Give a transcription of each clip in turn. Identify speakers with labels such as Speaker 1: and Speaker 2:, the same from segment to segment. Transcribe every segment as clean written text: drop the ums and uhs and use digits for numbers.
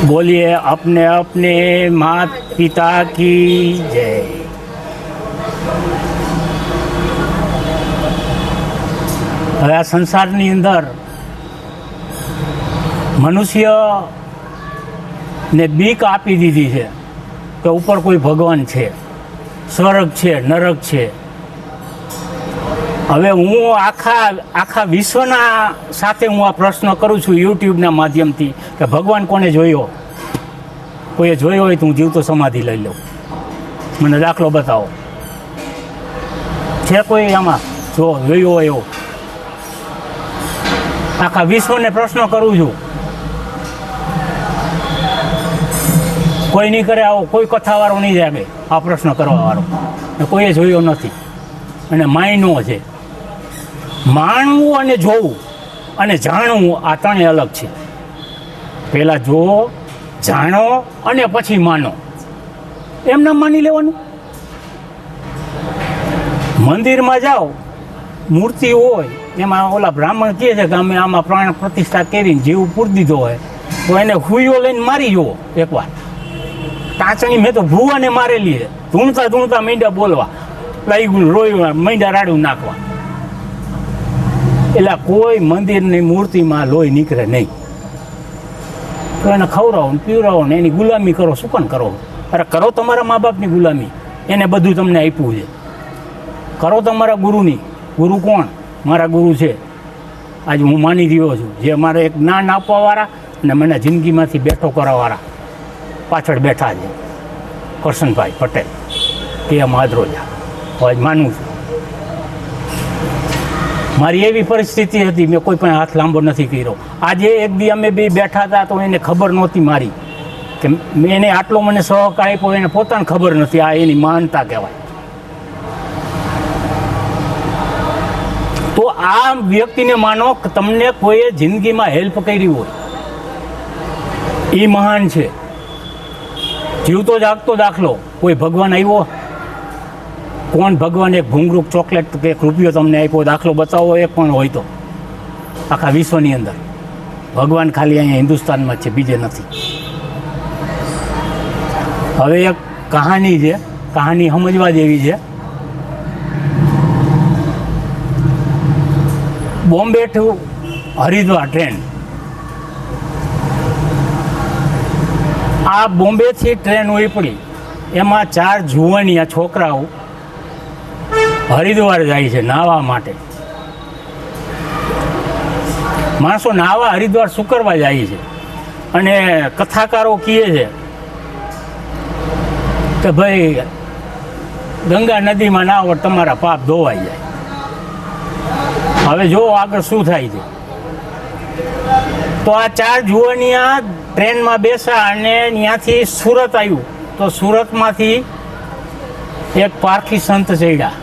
Speaker 1: बोलिए अपने अपने माता पिता की जय। હવે આ સંસારની અંદર મનુષ્યને બીક આપી દીધી છે કે ઉપર કોઈ ભગવાન છે, સ્વર્ગ છે, નરક છે. હવે હું આખા વિશ્વના સાથે હું આ પ્રશ્ન કરું છું યુટ્યુબના માધ્યમથી કે ભગવાન કોને જોયો? કોઈએ જોયો હોય તો હું જીવતો સમાધિ લઈ લઉં. મને દાખલો બતાવો. છે કોઈ આમાં જોયો હોય એવો? આખા વિશ્વને પ્રશ્ન કરું છું. કોઈ નહીં કરે આવો, કોઈ કથાવાળો નહીં જાગે આ પ્રશ્ન કરવાવાળો. કોઈએ જોયો નથી. અને માયનો છે. માણવું અને જોવું અને જાણવું આ ત્રણેય અલગ છે. પહેલાં જોવો, જાણો અને પછી માનો. એમને માની લેવાનું. મંદિરમાં જાઓ, મૂર્તિ હોય, એમાં ઓલા બ્રાહ્મણ કહે છે કે અમે આમાં પ્રાણ પ્રતિષ્ઠા કરીને જીવ પૂરી દીધો હોય તો એને હુઈઓ લઈને મારી જુઓ એકવાર. ટાંચણી મેં તો ભૂવાને મારેલી છે. ધૂણતા ધૂણતા મીંડા બોલવા લાગ્યું, રોયું, મીંડા રાડું નાખવા. એટલે કોઈ મંદિરની મૂર્તિમાં લોહી નીકળે નહીં. તો એને ખવડાવો ને પીવડાવો ને એની ગુલામી કરો. શું પણ કરો? અરે કરો તમારા મા બાપની ગુલામી. એને બધું તમને આપ્યું છે. કરો તમારા ગુરુની. ગુરુ કોણ? મારા ગુરુ છે. આજે હું માની રહ્યો છું. જે મારે એક જ્ઞાન આપવાવાળા અને મને જિંદગીમાંથી બેઠો કરવાવાળા પાછળ બેઠા છે. કરશનભાઈ પટેલ, કે માધરોજા. આજ માનું છું. મારી એવી પરિસ્થિતિ હતી, મેં કોઈ પણ હાથ લાંબો નથી કર્યો. આજે એક દી અમે બે બેઠા હતા તો એને ખબર નહોતી મારી કે એને આટલો મને સહકાર આપ્યો. એને પોતાને ખબર નથી. આ એની માનતા કહેવાય. તો આ વ્યક્તિને માનો કે તમને કોઈએ જિંદગીમાં હેલ્પ કરી હોય, એ મહાન છે. જીવતો જાગતો દાખલો. કોઈ ભગવાન આવ્યો? કોણ ભગવાન એક ભૂંગરૂપ ચોકલેટ કે એક રૂપિયો તમને આપ્યો? દાખલો બતાવો એક પણ હોય તો. આખા વિશ્વની અંદર ભગવાન ખાલી અહીંયા હિન્દુસ્તાનમાં જ છે, બીજે નથી. હવે એક કહાની છે, કહાની સમજવા જેવી છે. Bombay to Haridwar train. આ બોમ્બેથી ટ્રેન ઉપડી, એમાં 4 જુવાનિયા છોકરાઓ હરિદ્વાર જાય છે નાહવા માટે. માણસો નાહવા હરિદ્વાર શું કરવા જાય છે? અને કથાકારો કહે છે કે ભાઈ ગંગા નદીમાં નાહો તમારા પાપ ધોવાઈ જાય. હવે જો આગળ શું થાય છે. તો આ 4 જુવાનિયા ટ્રેનમાં બેસા અને ત્યાંથી સુરત આવ્યું. તો સુરતમાંથી એક પારખી સંત ચડ્યા.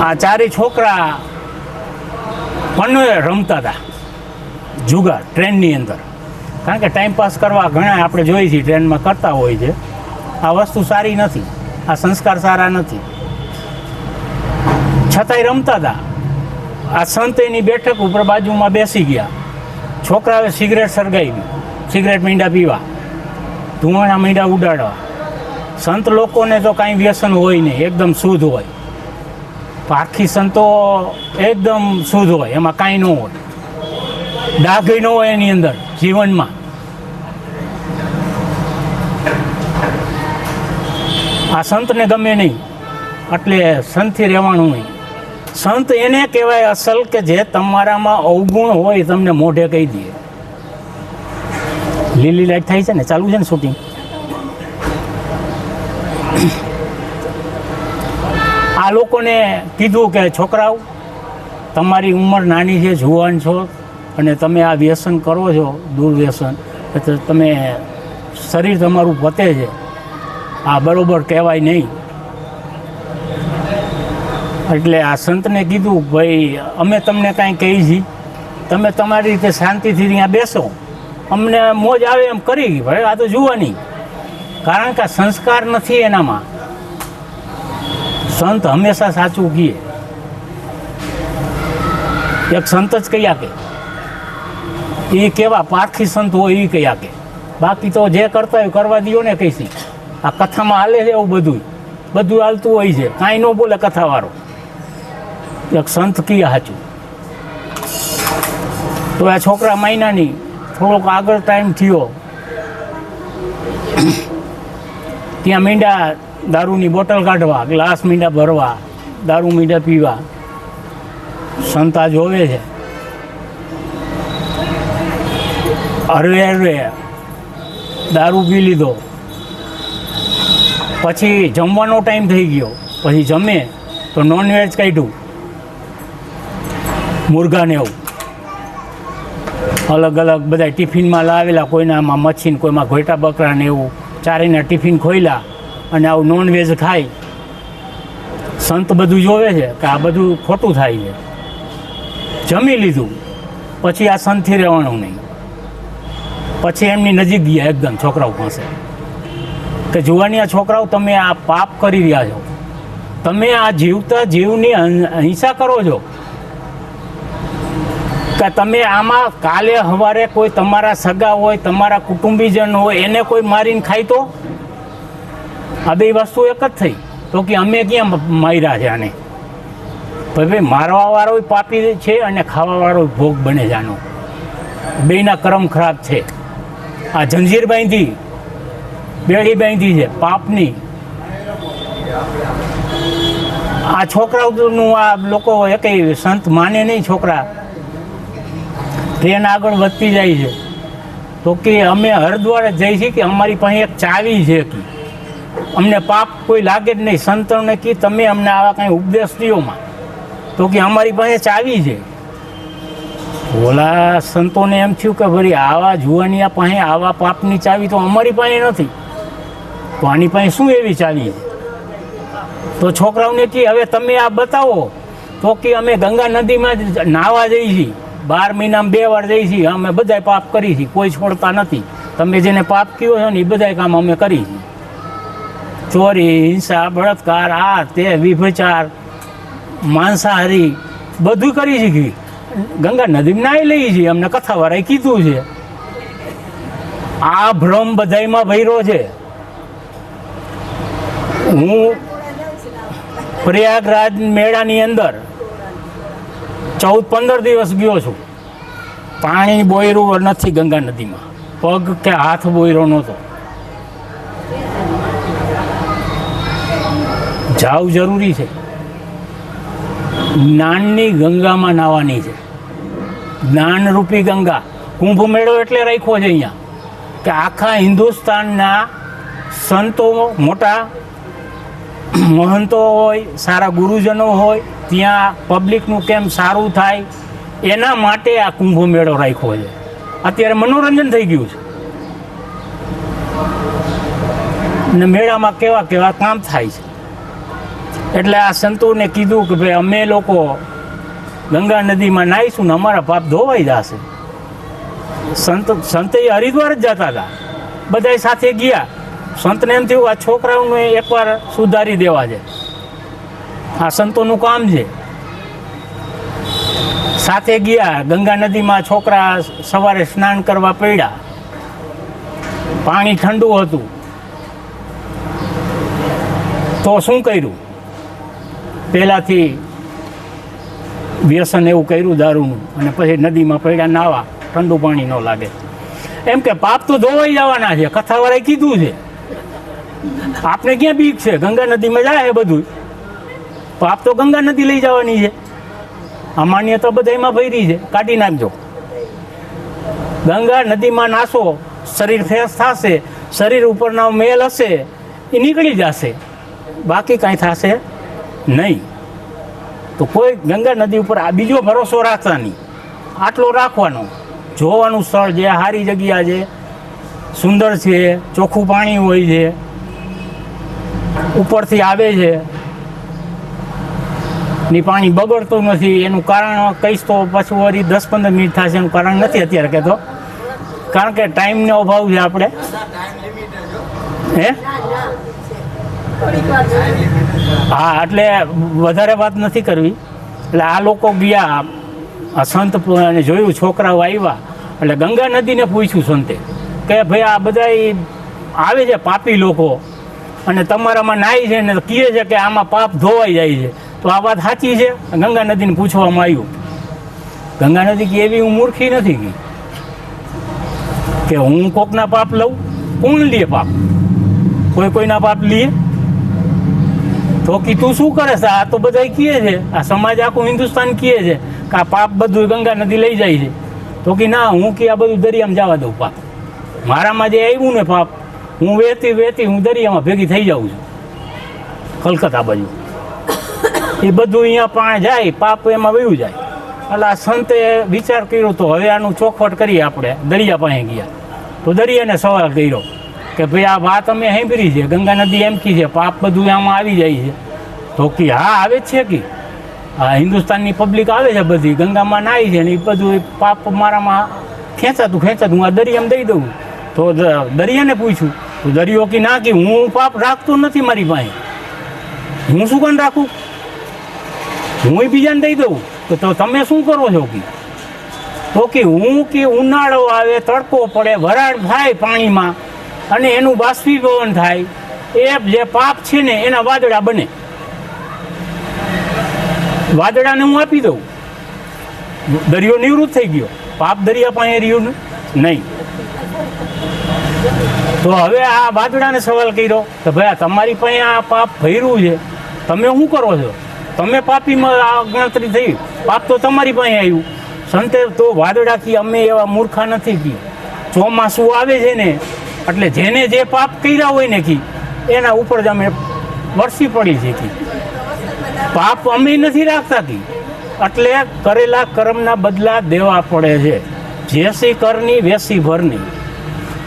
Speaker 1: આ 4 છોકરા પણ રમતા હતા જુગાર ટ્રેનની અંદર. કારણ કે ટાઈમ પાસ કરવા ઘણા આપણે જોઈએ છીએ ટ્રેનમાં કરતા હોય છે. આ વસ્તુ સારી નથી. આ સંસ્કાર સારા નથી. છતાંય રમતા હતા. આ સંત એની બેઠક ઉપર બાજુમાં બેસી ગયા. છોકરાએ સિગરેટ સળગાવી, સિગરેટ મીંડા પીવા, ધુમાડા મીંડા ઉડાડવા. સંત લોકોને તો કાંઈ વ્યસન હોય નહીં, એકદમ શુદ્ધ હોય. પારખી સંતો એકદમ શુદ્ધ હોય, એમાં કાંઈ ન હોય, ડાઘ ન હોય એની અંદર જીવનમાં. આ સંતને ગમે નહીં, એટલે સંતથી રહેવાનું નહીં. સંત એને કહેવાય અસલ કે જે તમારામાં અવગુણ હોય તમને મોઢે કહી દે. લીલી લાઈટ થાય છે ને, ચાલુ છે ને શૂટિંગ. આ લોકોને કીધું કે છોકરાઓ તમારી ઉંમર નાની છે, જુવાન છો અને તમે આ વ્યસન કરો છો, દુર્વ્યસન, એટલે તમે શરીર તમારું પતે છે, આ બરાબર કહેવાય નહીં. એટલે આ સંતને કીધું ભાઈ અમે તમને કાંઈ કહી છીએ, તમે તમારી રીતે શાંતિથી ત્યાં બેસો, અમને મોજ આવે એમ કરી. ભાઈ આ તો જુવાની. કારણ કે સંસ્કાર નથી એનામાં. સંત હંમેશા સાચું કહે. એક સંત જ કયા કે એ કેવા પારખી સંત હોય એ કયા કે, બાકી તો જે કરતા હોય કરવા દો ને કઈથી. આ કથામાં હાલે છે એવું બધું હાલતું હોય છે, કાંઈ ન બોલે કથાવાળો. એક સંત કયા સાચું. તો આ છોકરા મહિનાની થોડોક આગળ ટાઈમ થયો ત્યાં મીંડા દારૂની બોટલ કાઢવા, ગ્લાસ મીંડા ભરવા, દારૂ મીંડા પીવા. સંતા જોવે છે, હરવે દારૂ પી લીધો. પછી જમવાનો ટાઈમ થઈ ગયો, પછી જમે તો નોનવેજ કાઢ્યું, મુર્ગાને એવું અલગ અલગ બધા ટિફિનમાં લાવેલા, કોઈનામાં મચ્છી, કોઈમાં ઘોટા બકરા ને એવું. ચારેયના ટિફિન ખોલ્યા અને આવું નોનવેજ ખાય. સંત બધું જોવે છે કે આ બધું ખોટું થાય છે. જમી લીધું પછી આ સંતથી રહેવાનું નહીં. પછી એમની નજીક ગયા એકદમ છોકરાઓ પાસે કે જુવાની આ છોકરાઓ, તમે આ પાપ કરી રહ્યા છો, તમે આ જીવતા જીવની હિંસા કરો છો, કે તમે આમાં કાલે સવારે કોઈ તમારા સગા હોય, તમારા કુટુંબીજન હોય, એને કોઈ મારીને ખાય તો આ બે વસ્તુ એક જ થઈ. તો કે અમે ક્યાં માર્યા છે આને? ભાઈ મારવાવાળો પાપી છે અને ખાવાવાળો ભોગ બને છે આનો. બેયના કર્મ ખરાબ છે. આ જંજીર બાંધી, બેડી બાંધી છે પાપની. આ છોકરાઓનું આ લોકો એકેય સંત માને નહીં. છોકરા ટ્રેન આગળ વધતી જાય છે તો કે અમે હરિદ્વાર જ જઈએ છીએ કે અમારી પાસે એક ચાવી છે કે અમને પાપ કોઈ લાગે જ નહીં. સંતોને કે તમે અમને આવા કંઈ ઉપદેશ દોમાં, તો કે અમારી પાસે ચાવી છે. ઓલા સંતોને એમ થયું કે ભરી આવા જુવાનિયા પાસે આવા પાપની ચાવી તો અમારી પાસે નથી, તો આની પાસે શું એવી ચાવી છે? તો છોકરાઓને કે હવે તમે આ બતાવો. તો કે અમે ગંગા નદીમાં જ નાહવા જઈએ છીએ, 12 મહિનામાં 2 વાર જઈએ છીએ, અમે બધાય પાપ કરી છીએ, કોઈ છોડતા નથી. તમે જેને પાપ કર્યો છો ને એ બધાય કામ અમે કરી છીએ. ચોરી, હિંસા, બળાત્કાર, આ તે વિભચાર, માંસાહારી બધું કરી શીખી. ગંગા નદીમાં નાહી લઈએ છીએ, અમને કથાવાળાએ કીધું છે. આ ભ્રમ બધાયમાં ભર્યો છે. હું પ્રયાગરાજ મેળાની અંદર 14-15 દિવસ ગયો છું. પાણી બોયરું નથી ગંગા નદીમાં, પગ કે હાથ બોયરો નહોતો. જાવ જરૂરી છે. જ્ઞાનની ગંગામાં નાહવાની છે. જ્ઞાનરૂપી ગંગા. કુંભ મેળો એટલે રાખ્યો છે અહીંયા કે આખા હિન્દુસ્તાનના સંતો, મોટા મહંતો હોય, સારા ગુરુજનો હોય, ત્યાં પબ્લિકનું કેમ સારું થાય એના માટે આ કુંભ મેળો રાખ્યો છે. અત્યારે મનોરંજન થઈ ગયું છે ને મેળામાં કેવા કેવા કામ થાય છે. એટલે આ સંતોને કીધું કે ભાઈ અમે લોકો ગંગા નદીમાં નાહીશું ને અમારા પાપ ધોવાઈ જશે. સંતે હરિદ્વાર જ જતા હતા, બધા સાથે ગયા. સંતને એમ થયું આ છોકરાઓને એકવાર સુધારી દેવા છે, આ સંતોનું કામ છે. સાથે ગયા ગંગા નદીમાં. છોકરા સવારે સ્નાન કરવા પડ્યા, પાણી ઠંડુ હતું. તો શું કર્યું? પહેલાંથી વ્યસન એવું કર્યું દારૂનું, અને પછી નદીમાં પડ્યા નાવા, ઠંડુ પાણી ન લાગે. એમ કે પાપ તો ધોવાઈ જવાના છે, કથાવાળાએ કીધું છે. આપણે ક્યાં બીક છે? ગંગા નદીમાં જાય બધું. પાપ તો ગંગા નદી લઈ જવાની છે. આ માન્યતા બધામાં ભરી છે, કાઢી નાખજો. ગંગા નદીમાં નાશો, શરીર ફ્રેશ થશે, શરીર ઉપરના મેલ હશે એ નીકળી જશે, બાકી કાંઈ થશે નહીં. તો કોઈ ગંગા નદી ઉપર આ બીજો ભરોસો રાખતા નહીં, આટલો રાખવાનો. જોવાનું સ્થળ જે સારી જગ્યા છે, સુંદર છે, ચોખ્ખું પાણી હોય છે, ઉપરથી આવે છે ની પાણી બગડતું નથી. એનું કારણ કહીશ તો પાછું વળી 10-15 મિનિટ થશે. એનું કારણ નથી અત્યારે કહેતો, કારણ કે ટાઈમનો અભાવ છે આપણે. હે હા, એટલે વધારે વાત નથી કરવી. એટલે આ લોકો ગયા આ સંત અને જોયું છોકરાઓ આવ્યા એટલે ગંગા નદીને પૂછ્યું સંતે કે ભાઈ આ બધા આવે છે પાપી લોકો અને તમારામાં નાય છે ને કહે છે કે આમાં પાપ ધોવાઈ જાય છે, તો આ વાત સાચી છે? ગંગા નદીને પૂછવામાં આવ્યું. ગંગા નદી કે એવી હું મૂર્ખી નથી કી કે હું કોકના પાપ લઉં. કોણ લે પાપ? કોઈના પાપ લે? તો કે તું શું કરે છે? આ તો બધા કહે છે, આ સમાજ આખું હિન્દુસ્તાન કહે છે કે આ પાપ બધું ગંગા નદી લઈ જાય છે. તો કે ના, હું કે આ બધું દરિયામાં જવા દઉં પાપ. મારામાં જે આવ્યું ને પાપ, હું વેતી હું દરિયામાં ભેગી થઈ જાઉં છું કલકત્તા બાજુ. એ બધું અહીંયા પાણી જાય, પાપ એમાં વયું જાય. એટલે આ સંતે વિચાર કર્યો તો હવે આનું ચોખવટ કરીએ. આપણે દરિયા પાસે ગયા તો દરિયાને સવાલ કર્યો કે ભાઈ આ વાત અમે સાંભળી છે, ગંગા નદી એમ કી છે પાપ બધું આમાં આવી જાય છે. તો કે હા આવે જ છે કે હા, હિન્દુસ્તાનની પબ્લિક આવે છે બધી, ગંગામાં નાય છે ને એ બધું પાપ મારામાં ખેંચાતું હું આ દરિયામાં દઈ દઉં. તો દરિયાને પૂછ્યું તો દરિયો કે ના, કે હું પાપ રાખતો નથી મારી પાસે, હું શું કામ રાખું, હું બીજાને દઈ દઉં. તો તમે શું કરો છો કે? તો કે હું કે ઉનાળો આવે, તડકો પડે, વરાળ થાય પાણીમાં અને એનું બાષ્પીભવન થાય, એ જે પાપ છે ને એના વાદળા બને. વાદળાને હું આપી દઉં, દરિયો નિવૃત્ત થઈ ગયો, પાપ દરિયા પાસે રહ્યું નહીં. તો હવે આ વાદળાને સવાલ કર્યો કે ભાઈ આ તમારી પાસે આ પાપ ભર્યું છે, તમે શું કરો છો? તમે પાપીમાં આ ગણતરી થઈ, પાપ તો તમારી પાસે આવ્યું. સંતે તો વાદળા કી અમે એવા મૂર્ખા નથી કી, ચોમાસું આવે છે ને એટલે જેને જે પાપ કર્યા હોય ને કી એના ઉપર જ અમે વરસી પડી છે કી, પાપ અમે નથી રાખતા કી. એટલે કરેલા કર્મના બદલા દેવા પડે છે. જેસી કરની વેસી ભરની.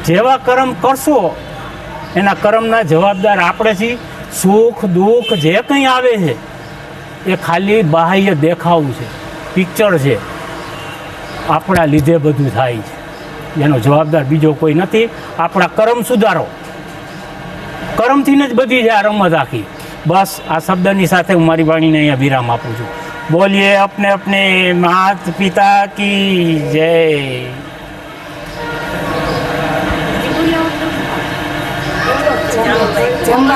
Speaker 1: જેવા કર્મ કરશો એના કર્મના જવાબદાર આપણે છીએ. સુખ દુઃખ જે કંઈ આવે છે એ ખાલી બાહ્ય દેખાવું છે, પિક્ચર છે. આપણા લીધે બધું થાય છે, એનો જવાબદાર બીજો કોઈ નથી. આપણા કર્મ સુધારો, કર્મથી જ બધી છે આ રમત આખી. બસ આ શબ્દની સાથે હું મારી વાણીને અહીંયા વિરામ આપું છું. બોલીએ अपने अपने माता पिता की जय.